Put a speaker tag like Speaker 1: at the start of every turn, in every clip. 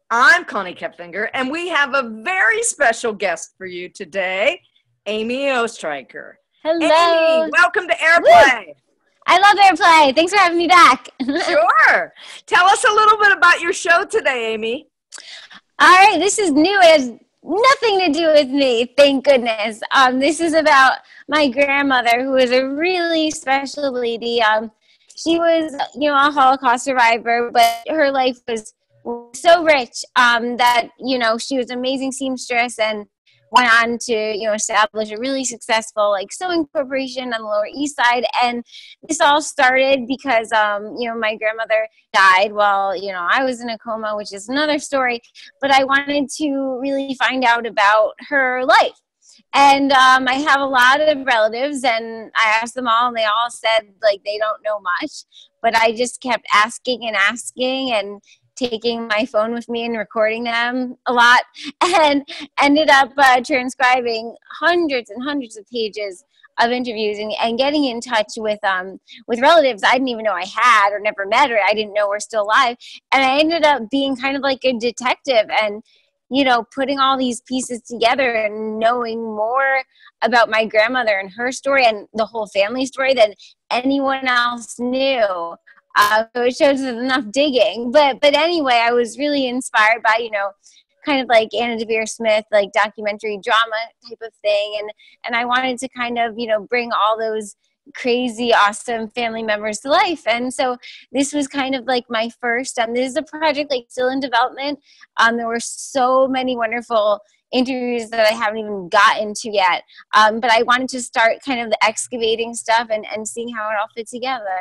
Speaker 1: I'm Connie Koepfinger, and we have a very special guest for you today, Amy Oestreicher.
Speaker 2: Hello.
Speaker 1: Amy, welcome to AirPlay.
Speaker 2: Woo! I love AirPlay. Thanks for having me back.
Speaker 1: Sure. Tell us a little bit about your show today, Amy.
Speaker 2: All right, this is new. It has nothing to do with me, thank goodness. This is about my grandmother, who is a really special lady. She was, a Holocaust survivor, but her life was so rich that, she was an amazing seamstress and went on to, establish a really successful, sewing corporation on the Lower East Side. And this all started because, my grandmother died while, I was in a coma, which is another story. But I wanted to really find out about her life. And I have a lot of relatives, and I asked them all, and they all said, they don't know much. But I just kept asking and taking my phone with me and recording them a lot, and ended up transcribing hundreds and hundreds of pages of interviews and getting in touch with relatives I didn't even know I had or never met or I didn't know were still alive. And I ended up being kind of like a detective and, putting all these pieces together and knowing more about my grandmother and her story and the whole family story than anyone else knew. So it shows enough digging. But anyway, I was really inspired by, kind of like Anna Devere Smith, like documentary drama type of thing. And I wanted to kind of, bring all those crazy, awesome family members to life. And so this was kind of like my first, this is a project still in development. There were so many wonderful interviews that I haven't even gotten to yet. But I wanted to start kind of the excavating stuff and seeing how it all fit together.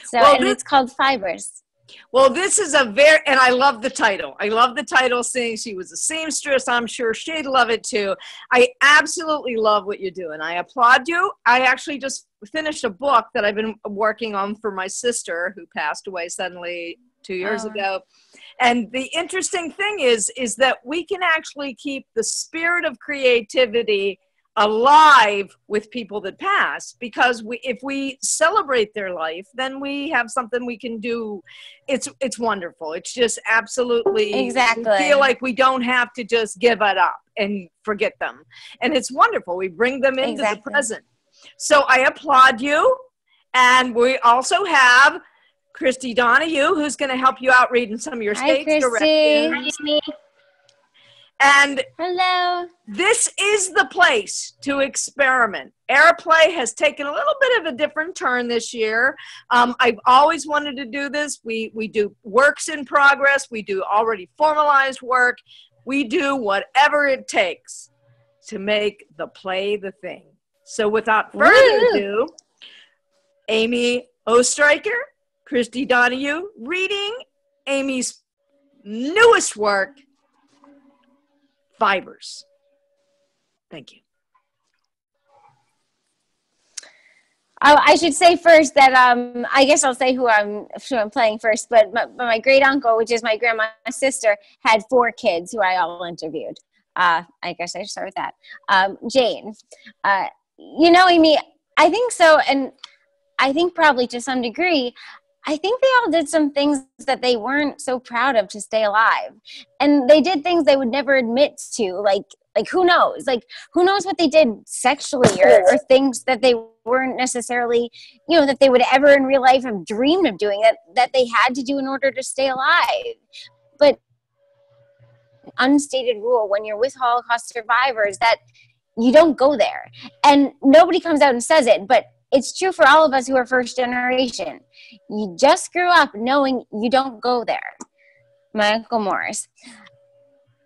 Speaker 2: So, well, and it's called Fibers.
Speaker 1: Well, this is and I love the title. I love the title, saying she was a seamstress. I'm sure she'd love it too. I absolutely love what you're doing. I applaud you. I actually just finished a book that I've been working on for my sister who passed away suddenly 2 years ago. And the interesting thing is that we can actually keep the spirit of creativity alive with people that pass, because if we celebrate their life, then we have something we can do. It's wonderful. It's just absolutely
Speaker 2: exactly.
Speaker 1: We feel like we don't have to just give it up and forget them, and it's wonderful. We bring them into the present. So I applaud you. And we also have Christy Donahue, who's going to help you out reading some of your stage directions. And
Speaker 2: hello.
Speaker 1: This is the place to experiment. AirPlay has taken a little bit of a different turn this year. I've always wanted to do this. We do works in progress. We do already formalized work. We do whatever it takes to make the play the thing. So without further ado, Amy Oestreicher, Christy Donahue, reading Amy's newest work, Fibers. Thank you.
Speaker 2: I should say first that I guess I'll say who I'm playing first. But my great uncle, which is my grandma's sister, had 4 kids who I all interviewed. I guess I should start with that. Jane, Amy, I think so, and I think probably to some degree, I think they all did some things that they weren't so proud of to stay alive. And they did things they would never admit to, like who knows? Who knows what they did sexually or things that they weren't necessarily, that they would ever in real life have dreamed of doing that they had to do in order to stay alive. But unstated rule when you're with Holocaust survivors that you don't go there. And nobody comes out and says it, but it's true for all of us who are first generation. You just grew up knowing you don't go there. My Uncle Morris.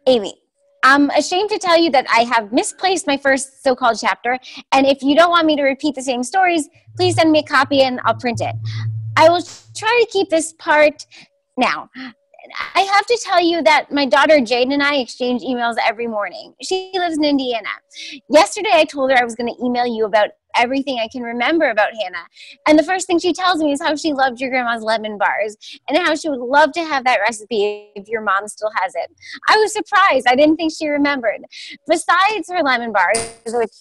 Speaker 2: Amy, I'm ashamed to tell you that I have misplaced my first so-called chapter, and if you don't want me to repeat the same stories, please send me a copy and I'll print it. I will try to keep this part now. I have to tell you that my daughter Jade and I exchange emails every morning. She lives in Indiana. Yesterday I told her I was going to email you about everything I can remember about Hannah. And the first thing she tells me is how she loved your grandma's lemon bars and how she would love to have that recipe if your mom still has it. I was surprised. I didn't think she remembered. Besides her lemon bars, which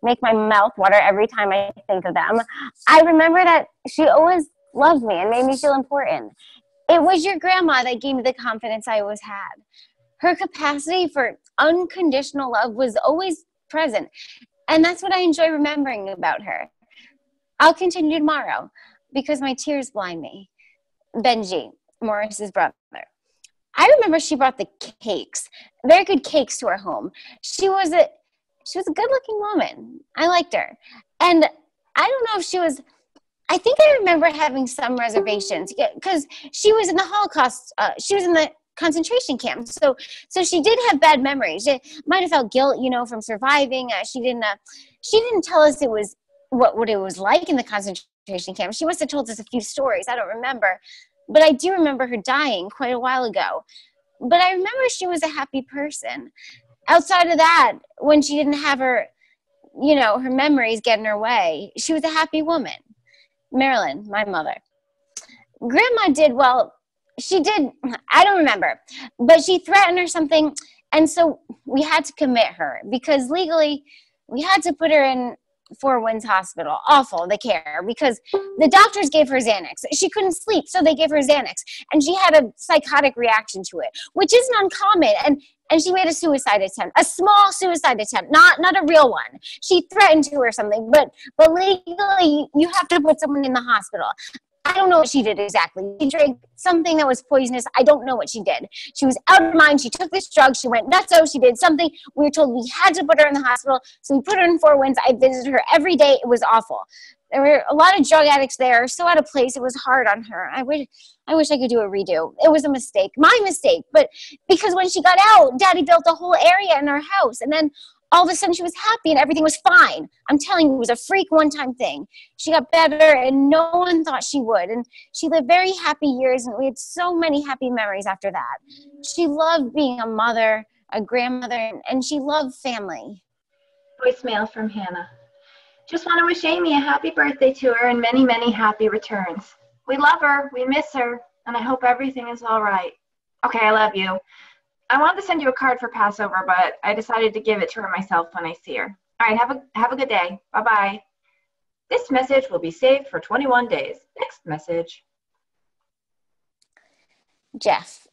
Speaker 2: make my mouth water every time I think of them, I remember that she always loved me and made me feel important. It was your grandma that gave me the confidence I always had. Her capacity for unconditional love was always present. And that's what I enjoy remembering about her. I'll continue tomorrow because my tears blind me. Benji, Morris's brother. I remember she brought the cakes, very good cakes to our home. She was a good-looking woman. I liked her. And I don't know if she was, I think I remember having some reservations because she was in the Holocaust. She was in the concentration camp. So she did have bad memories. She might have felt guilt, from surviving. She didn't tell us it was what it was like in the concentration camp. She must have told us a few stories. I don't remember. But I do remember her dying quite a while ago. But I remember she was a happy person. Outside of that, when she didn't have her, her memories get in her way, she was a happy woman. Marilyn, my mother. Grandma did, well, she did, I don't remember, but she threatened or something. And so we had to commit her because legally we had to put her in Four Winds Hospital. Awful, the care, because the doctors gave her Xanax. She couldn't sleep, so they gave her Xanax. And she had a psychotic reaction to it, which isn't uncommon. And she made a suicide attempt, a small suicide attempt, not a real one. She threatened to or something, but legally you have to put someone in the hospital. I don't know what she did exactly. She drank something that was poisonous. I don't know what she did. She was out of mind. She took this drug. She went nuts. She did something. We were told we had to put her in the hospital. So we put her in Four Winds. I visited her every day. It was awful. There were a lot of drug addicts there. So out of place. It was hard on her. I wish I could do a redo. It was a mistake. My mistake. But because when she got out, Daddy built a whole area in our house. And then all of a sudden she was happy and everything was fine. I'm telling you, it was a freak one-time thing. She got better and no one thought she would. And she lived very happy years and we had so many happy memories after that. She loved being a mother, a grandmother, and she loved family.
Speaker 3: Voicemail from Hannah. Just want to wish Amy a happy birthday to her and many, many happy returns. We love her, we miss her, and I hope everything is all right. Okay, I love you. I wanted to send you a card for Passover, but I decided to give it to her myself when I see her. All right, have a good day. Bye-bye. This message will be saved for 21 days. Next message.
Speaker 2: Jeff,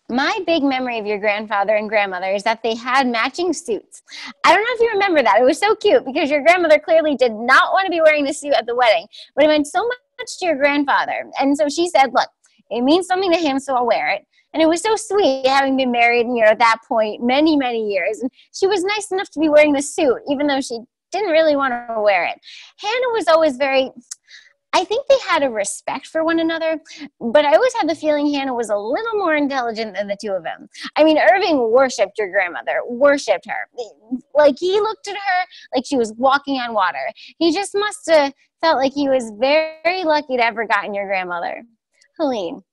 Speaker 2: my big memory of your grandfather and grandmother is that they had matching suits. I don't know if you remember that. It was so cute because your grandmother clearly did not want to be wearing the suit at the wedding, but it meant so much to your grandfather. And so she said, look, it means something to him, so I'll wear it. And it was so sweet having been married, at that point, many, many years. And she was nice enough to be wearing the suit, even though she didn't really want to wear it. Hannah was always I think they had a respect for one another, but I always had the feeling Hannah was a little more intelligent than the two of them. I mean, Irving worshipped your grandmother, worshipped her. Like, he looked at her like she was walking on water. He just must have felt like he was very lucky to ever gotten your grandmother. Helene.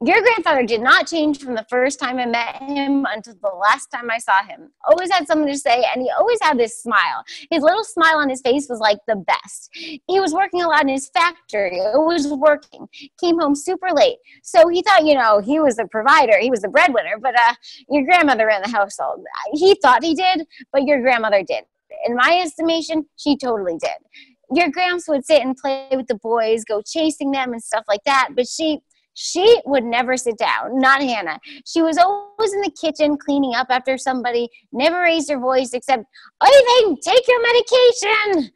Speaker 2: Your grandfather did not change from the first time I met him until the last time I saw him. Always had something to say, and he always had this smile. His little smile on his face was like the best. He was working a lot in his factory. It was working. Came home super late. So he thought, he was the provider. He was the breadwinner, but your grandmother ran the household. He thought he did, but your grandmother did. In my estimation, she totally did. Your gramps would sit and play with the boys, go chasing them and stuff like that, but she would never sit down, not Hannah. She was always in the kitchen cleaning up after somebody, never raised her voice except, Irving, take your medication.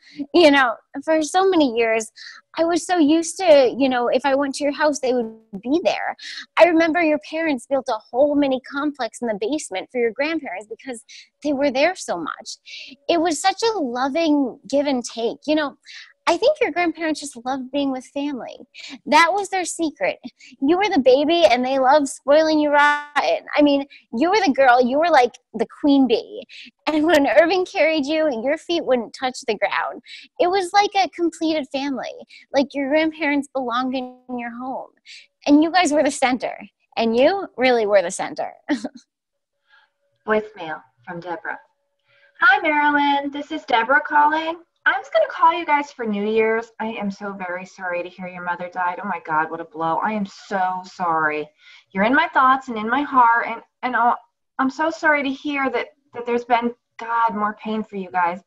Speaker 2: For so many years, I was so used to, if I went to your house, they would be there. I remember your parents built a whole mini complex in the basement for your grandparents because they were there so much. It was such a loving give and take. I think your grandparents just loved being with family. That was their secret. You were the baby and they loved spoiling you rotten. I mean, you were the girl, you were like the queen bee. And when Irving carried you, your feet wouldn't touch the ground. It was like a completed family. Like your grandparents belonged in your home. And you guys were the center. And you really were the center.
Speaker 3: Voicemail from Deborah. Hi, Marilyn. This is Deborah calling. I was going to call you guys for New Year's. I am so very sorry to hear your mother died. Oh my God, what a blow. I am so sorry. You're in my thoughts and in my heart. And I'm so sorry to hear that there's been, God, more pain for you guys.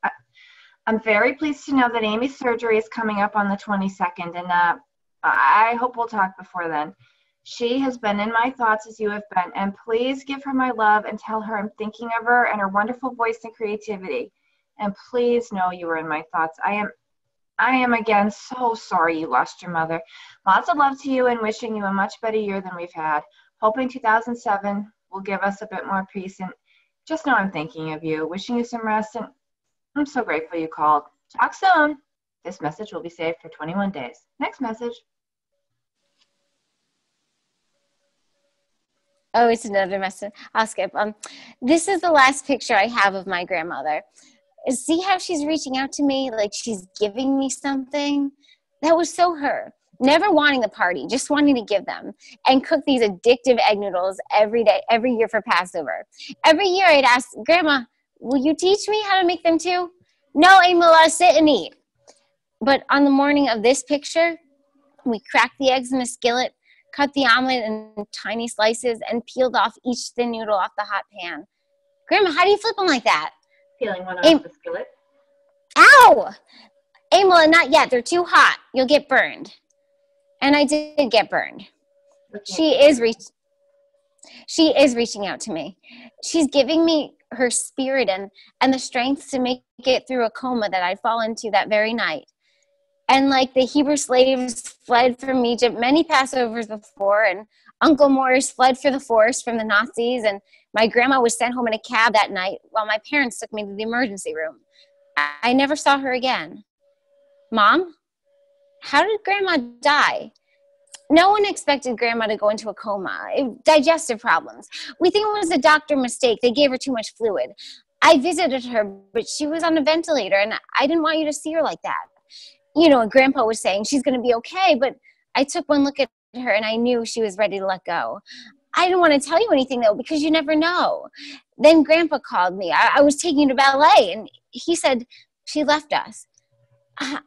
Speaker 3: I'm very pleased to know that Amy's surgery is coming up on the 22nd. And I hope we'll talk before then. She has been in my thoughts as you have been, and please give her my love and tell her I'm thinking of her and her wonderful voice and creativity. And please know you were in my thoughts. I am again so sorry you lost your mother. Lots of love to you and wishing you a much better year than we've had. Hoping 2007 will give us a bit more peace, and just know I'm thinking of you. Wishing you some rest, and I'm so grateful you called. Talk soon. This message will be saved for 21 days. Next message.
Speaker 2: Oh, it's another message. I'll skip. This is the last picture I have of my grandmother. See how she's reaching out to me like she's giving me something? That was so her. Never wanting the party, just wanting to give them and cook these addictive egg noodles every day, every year for Passover. Every year I'd ask, Grandma, will you teach me how to make them too? No, Amila, sit and eat. But on the morning of this picture, we cracked the eggs in the skillet, cut the omelet in tiny slices, and peeled off each thin noodle off the hot pan. Grandma, how do you flip them like that?
Speaker 3: Peeling one off the skillet.
Speaker 2: Ow! Amila, not yet. They're too hot. You'll get burned. And I did get burned. She is reaching out to me. She's giving me her spirit and the strength to make it through a coma that I'd fall into that very night. And like the Hebrew slaves fled from Egypt many Passovers before, and Uncle Morris fled for the forest from the Nazis, and my grandma was sent home in a cab that night while my parents took me to the emergency room. I never saw her again. Mom, how did Grandma die? No one expected Grandma to go into a coma. Digestive problems. We think it was a doctor mistake. They gave her too much fluid. I visited her, but she was on a ventilator, and I didn't want you to see her like that. You know, and Grandpa was saying she's going to be okay, but I took one look at her and I knew she was ready to let go. I didn't want to tell you anything, though, because you never know. Then Grandpa called me. I was taking her to ballet, and he said she left us.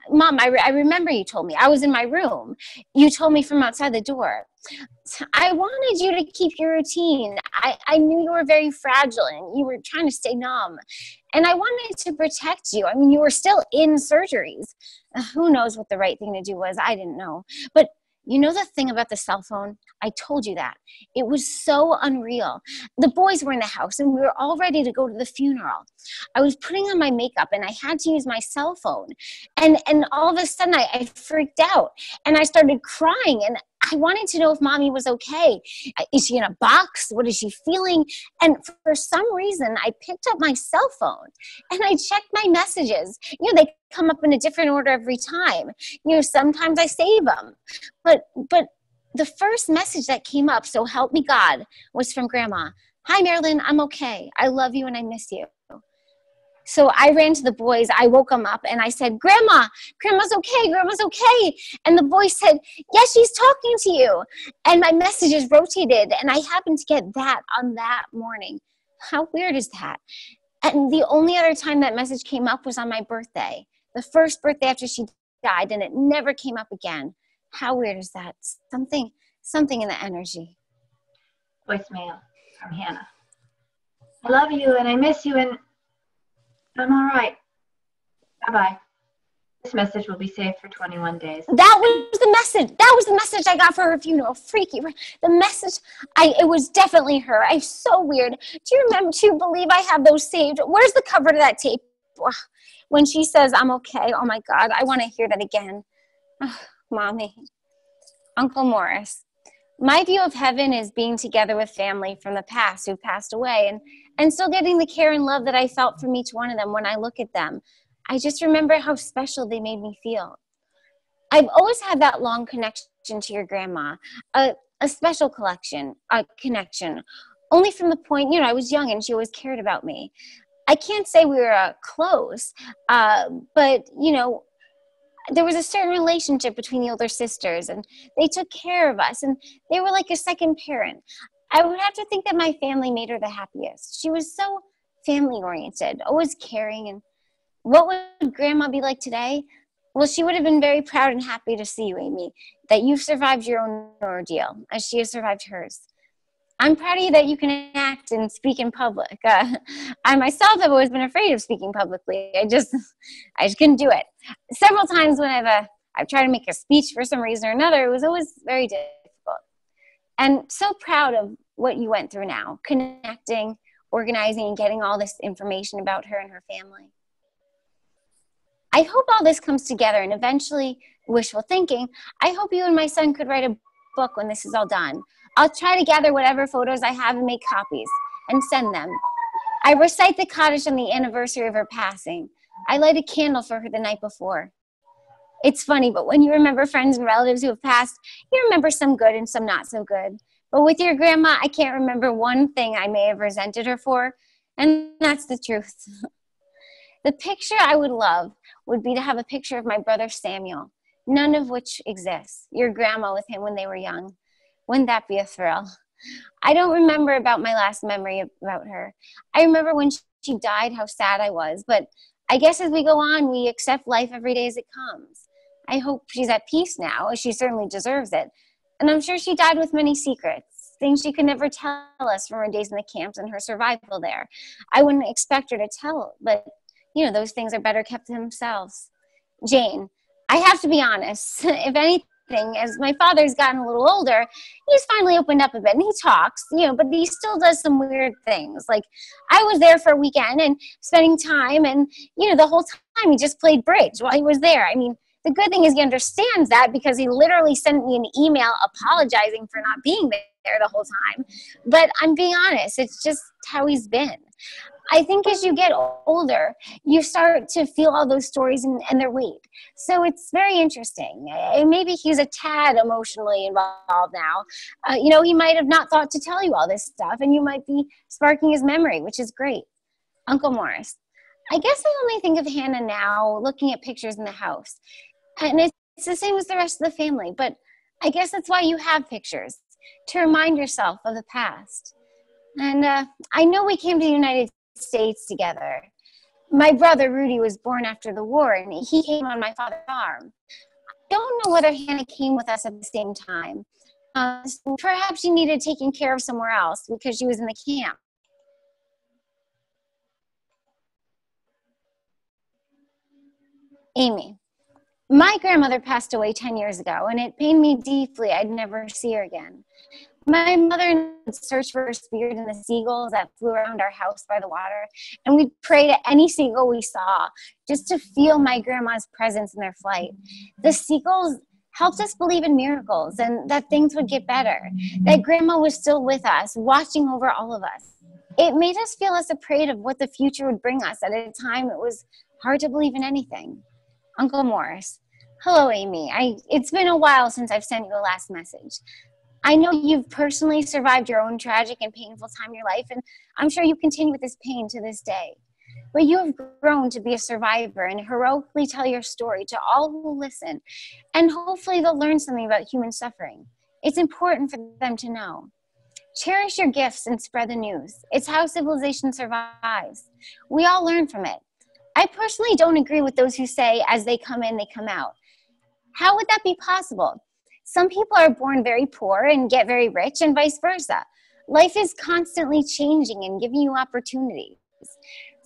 Speaker 2: Mom, I remember you told me. I was in my room. You told me from outside the door. I wanted you to keep your routine. I knew you were very fragile and you were trying to stay numb. And I wanted to protect you. I mean, you were still in surgeries. Who knows what the right thing to do was? I didn't know. But you know the thing about the cell phone? I told you that. It was so unreal. The boys were in the house and we were all ready to go to the funeral. I was putting on my makeup and I had to use my cell phone. And all of a sudden I freaked out and I started crying and I wanted to know if Mommy was okay. Is she in a box? What is she feeling? And for some reason, I picked up my cell phone and I checked my messages. You know, they come up in a different order every time. You know, sometimes I save them. But the first message that came up, so help me God, was from Grandma. Hi, Marilyn, I'm okay. I love you and I miss you. So I ran to the boys, I woke them up and I said, Grandma's okay. And the boys said, yes, she's talking to you. And my messages rotated and I happened to get that on that morning. How weird is that? And the only other time that message came up was on my birthday, the first birthday after she died, and it never came up again. How weird is that? Something in the energy.
Speaker 3: Voicemail from Hannah. I love you and I miss you and I'm all right. Bye-bye. This message will be saved for 21 days.
Speaker 2: That was the message. That was the message I got for her funeral. Freaky. The message, it was definitely her. I'm so weird. Do you believe I have those saved? Where's the cover to that tape? When she says, I'm okay. Oh my God. I want to hear that again. Oh, Mommy. Uncle Morris. My view of heaven is being together with family from the past who passed away and still getting the care and love that I felt from each one of them when I look at them. I just remember how special they made me feel. I've always had that long connection to your grandma, a special connection, only from the point, you know, I was young and she always cared about me. I can't say we were close, but, you know, there was a certain relationship between the older sisters and they took care of us and they were like a second parent. I would have to think that my family made her the happiest. She was so family oriented, always caring. And what would Grandma be like today? Well, she would have been very proud and happy to see you, Amy, that you've survived your own ordeal as she has survived hers. I'm proud of you that you can act and speak in public. I myself have always been afraid of speaking publicly. I just couldn't do it. Several times when I've tried to make a speech for some reason or another, it was always very difficult. And so proud of what you went through now, connecting, organizing, and getting all this information about her and her family. I hope all this comes together, and eventually, wishful thinking, I hope you and my son could write a book when this is all done. I'll try to gather whatever photos I have and make copies and send them. I recite the Kaddish on the anniversary of her passing. I light a candle for her the night before. It's funny, but when you remember friends and relatives who have passed, you remember some good and some not so good. But with your grandma, I can't remember one thing I may have resented her for, and that's the truth. The picture I would love would be to have a picture of my brother Samuel, none of which exists. Your grandma with him when they were young. Wouldn't that be a thrill? I don't remember about my last memory about her. I remember when she died, how sad I was. But I guess as we go on, we accept life every day as it comes. I hope she's at peace now, as she certainly deserves it. And I'm sure she died with many secrets, things she could never tell us from her days in the camps and her survival there. I wouldn't expect her to tell, but you know, those things are better kept to themselves. Jane, I have to be honest. If anything, as my father's gotten a little older, he's finally opened up a bit and he talks, you know, but he still does some weird things. Like I was there for a weekend and spending time and, you know, the whole time he just played bridge while he was there. I mean, the good thing is he understands that because he literally sent me an email apologizing for not being there the whole time. But I'm being honest, it's just how he's been. I think as you get older, you start to feel all those stories and their weight. So it's very interesting. And maybe he's a tad emotionally involved now. You know, he might have not thought to tell you all this stuff, and you might be sparking his memory, which is great. Uncle Morris, I guess I only think of Hannah now looking at pictures in the house. And it's the same as the rest of the family, but I guess that's why you have pictures, to remind yourself of the past. And I know we came to the United States together. My brother Rudy was born after the war, and he came on my father's farm. I don't know whether Hannah came with us at the same time. Perhaps she needed taken care of somewhere else because she was in the camp. Amy, my grandmother passed away 10 years ago, and it pained me deeply I'd never see her again. My mother would search for her spirit in the seagulls that flew around our house by the water, and we'd pray to any seagull we saw just to feel my grandma's presence in their flight. The seagulls helped us believe in miracles and that things would get better, that grandma was still with us, watching over all of us. It made us feel less afraid of what the future would bring us at a time it was hard to believe in anything. Uncle Morris. Hello, Amy. It's been a while since I've sent you a last message. I know you've personally survived your own tragic and painful time in your life, and I'm sure you continue with this pain to this day. But you have grown to be a survivor and heroically tell your story to all who listen, and hopefully they'll learn something about human suffering. It's important for them to know. Cherish your gifts and spread the news. It's how civilization survives. We all learn from it. I personally don't agree with those who say, as they come in, they come out. How would that be possible? Some people are born very poor and get very rich, and vice versa. Life is constantly changing and giving you opportunities.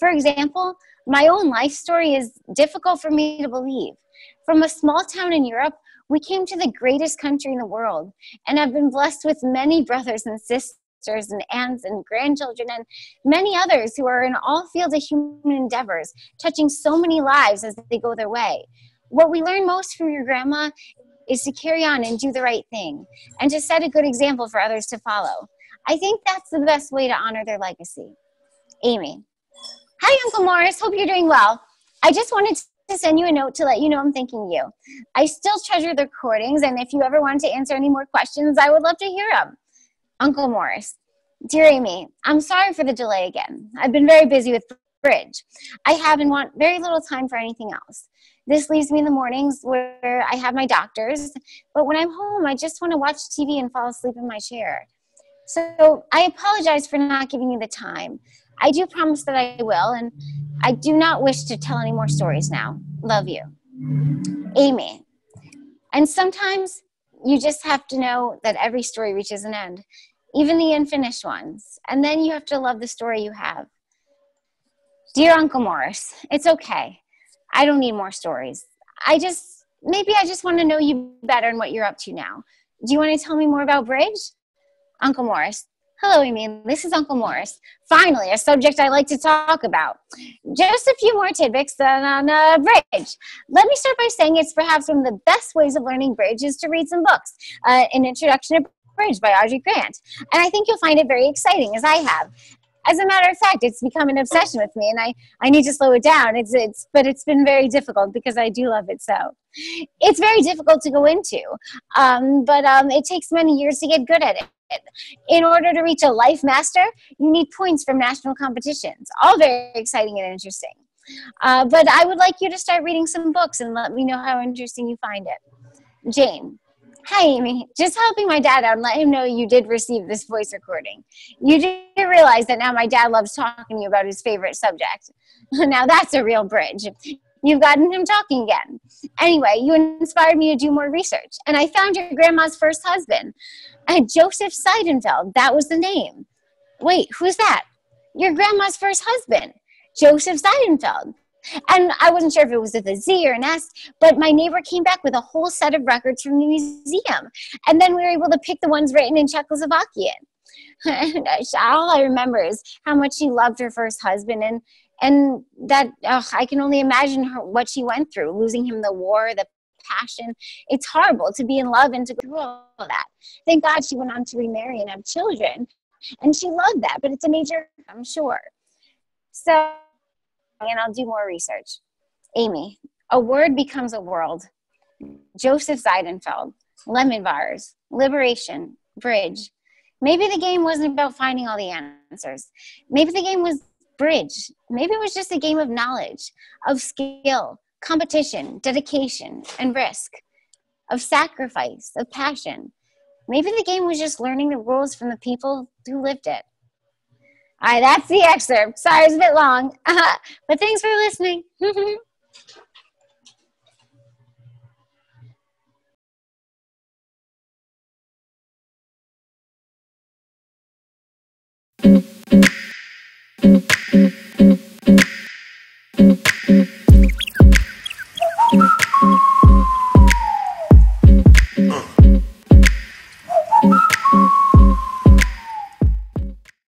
Speaker 2: For example, my own life story is difficult for me to believe. From a small town in Europe, we came to the greatest country in the world and have been blessed with many brothers and sisters and aunts and grandchildren and many others who are in all fields of human endeavors, touching so many lives as they go their way. What we learn most from your grandma is to carry on and do the right thing and to set a good example for others to follow. I think that's the best way to honor their legacy. Amy. Hi, Uncle Morris. Hope you're doing well. I just wanted to send you a note to let you know I'm thanking you. I still treasure the recordings, and if you ever want to answer any more questions, I would love to hear them. Uncle Morris. Dear Amy, I'm sorry for the delay again. I've been very busy with bridge. I have and want very little time for anything else. This leaves me in the mornings where I have my doctors, but when I'm home, I just want to watch TV and fall asleep in my chair. So I apologize for not giving you the time. I do promise that I will, and I do not wish to tell any more stories now. Love you. Amy. And sometimes you just have to know that every story reaches an end, even the unfinished ones, and then you have to love the story you have. Dear Uncle Morris, it's okay. I don't need more stories. Maybe I just want to know you better and what you're up to now. Do you want to tell me more about bridge? Uncle Morris. Hello, Amy. This is Uncle Morris. Finally, a subject I like to talk about. Just a few more tidbits on bridge. Let me start by saying it's perhaps one of the best ways of learning bridge is to read some books. An Introduction to Bridge by Audrey Grant. And I think you'll find it very exciting, as I have. As a matter of fact, it's become an obsession with me, and I need to slow it down. But it's been very difficult because I do love it so. It's very difficult to go into, but it takes many years to get good at it. In order to reach a life master, you need points from national competitions. All very exciting and interesting. But I would like you to start reading some books and let me know how interesting you find it. Jane. Hi, Amy. Just helping my dad out and let him know you did receive this voice recording. You do realize that now my dad loves talking to you about his favorite subject. Now that's a real bridge. You've gotten him talking again. Anyway, you inspired me to do more research, and I found your grandma's first husband. Joseph Seidenfeld, that was the name. Wait, who's that? Your grandma's first husband, Joseph Seidenfeld. And I wasn't sure if it was with a Z or an S, but my neighbor came back with a whole set of records from the museum. And then we were able to pick the ones written in Czechoslovakian. And all I remember is how much she loved her first husband, and that I can only imagine what she went through, losing him, the war, the passion. It's horrible to be in love and to go through all that. Thank God she went on to remarry and have children, and she loved that, but it's a major, I'm sure. So, and I'll do more research. Amy, a word becomes a world. Joseph Seidenfeld, lemon bars, liberation, bridge. Maybe the game wasn't about finding all the answers. Maybe the game was bridge. Maybe it was just a game of knowledge, of skill, competition, dedication, and risk, of sacrifice, of passion. Maybe the game was just learning the rules from the people who lived it. All right, that's the excerpt. Sorry, it's a bit long, but thanks for listening.